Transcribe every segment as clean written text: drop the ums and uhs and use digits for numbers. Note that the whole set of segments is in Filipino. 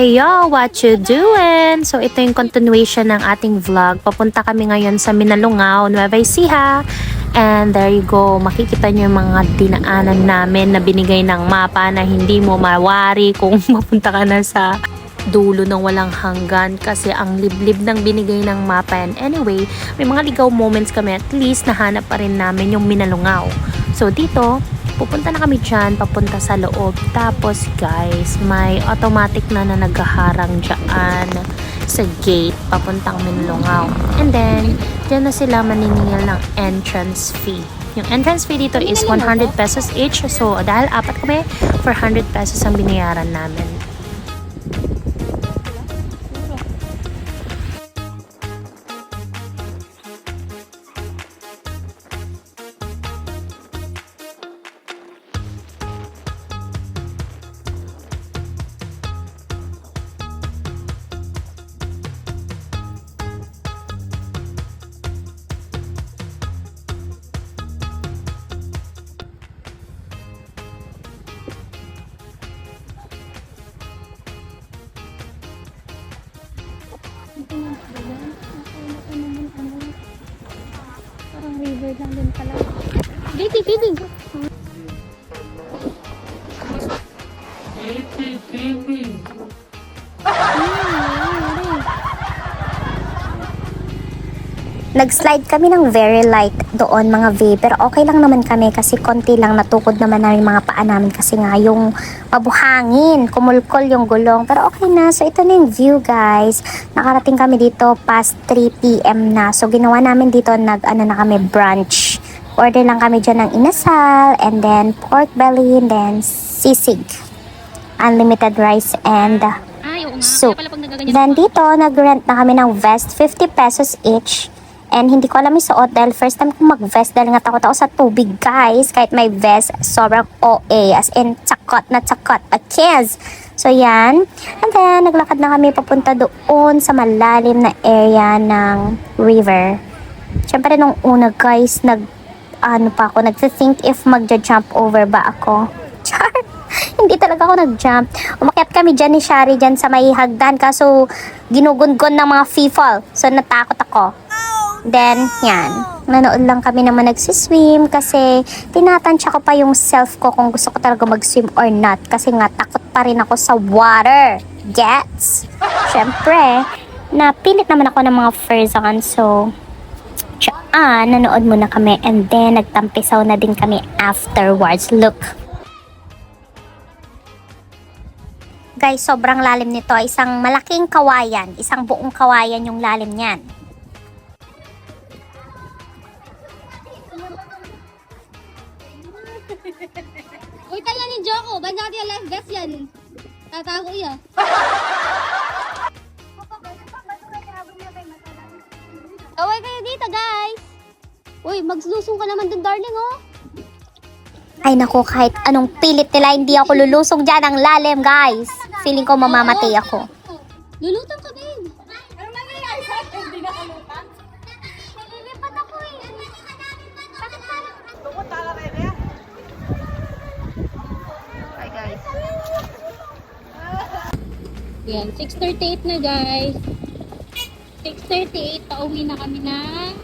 Hey yo, what you doing? So ito yung continuation ng ating vlog. Papunta kami ngayon sa Minalungaw, Nueva Ecija. And there you go, makikita nyo yung mga dinaanan namin na binigay ng mapa na hindi mo mawari kung mapunta ka na sa dulo ng walang hanggan kasi ang liblib ng binigay ng mapa. And anyway, may mga ligaw moments kami, at least nahanap pa rin namin yung Minalungaw. So dito, pupunta na kami dyan, papunta sa loob. Tapos guys, may automatic na naghaharang dyan sa gate, papuntang Minalungaw. And then, dyan na sila maniningil ng entrance fee. Yung entrance fee dito is 100 pesos each. So, dahil apat kami, 400 pesos ang binayaran namin. Parang river lang din pala. Giti. Nag-slide kami ng very light doon mga V, pero okay lang naman kami kasi konti lang, natukod naman namin mga paa namin kasi nga yung mabuhangin, kumulkol yung gulong, pero okay na. So ito na yung view guys, nakarating kami dito past 3 PM na. So ginawa namin dito, na kami brunch, order lang kami dyan ng inasal, and then pork belly, and then sisig, unlimited rice and soup. Then dito, nag-rent na kami ng vest, 50 pesos each. And hindi ko alam yung suot dahil first time kong mag-vest dahil nga takot ako sa tubig guys. Kahit may vest, sobrang OA. As in, tsakot na tsakot. A kiss. So yan. And then, naglakad na kami papunta doon sa malalim na area ng river. Siyempre nung una guys, nag-think if magja-jump over ba ako. Char! Hindi talaga ako nag-jump. Umakyat kami dyan ni Shari dyan sa may hagdan. Kaso, ginugungon ng mga free-fall. So, natakot ako. Then, yan. Nanood lang kami naman nagsiswim kasi tinatansya ko pa yung self ko kung gusto ko talaga mag-swim or not. Kasi nga, takot pa rin ako sa water. Gets? Siyempre, napilit naman ako ng mga furs on. So, nanood muna kami. And then, nagtampisaw na din kami afterwards. Look. Guys, sobrang lalim nito. Isang malaking kawayan. Isang buong kawayan yung lalim niyan. Uy, tayo ni Joko. Banda natin yung life vest yan. Tatago iya. Away kayo dito, guys. Uy, maglusong ka naman dun, darling, oh. Ay naku, kahit anong pilit nila, hindi ako lulusong dyan ang lalim, guys. Feeling ko mamamatay ako. Lulutang ka, babe. Ano nangyayari sa akin? Hindi na kalutang. Nalilipat ako eh. Bakit parang? Tukot tala kayo kaya? Hi guys. Yan, 6:38 na guys. 6:38, pauwi na kami ng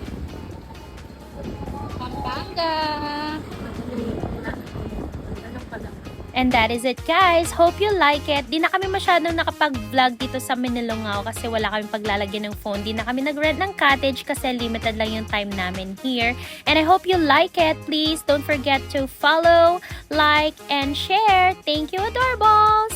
Pampanga. And that is it guys. Hope you like it. Di na kami masyadong nakapag-vlog dito sa Minalungaw kasi wala kami paglalagyan ng phone. Di na kami nag-rent ng cottage kasi limited lang yung time namin here. And I hope you like it. Please don't forget to follow, like, and share. Thank you, adorables!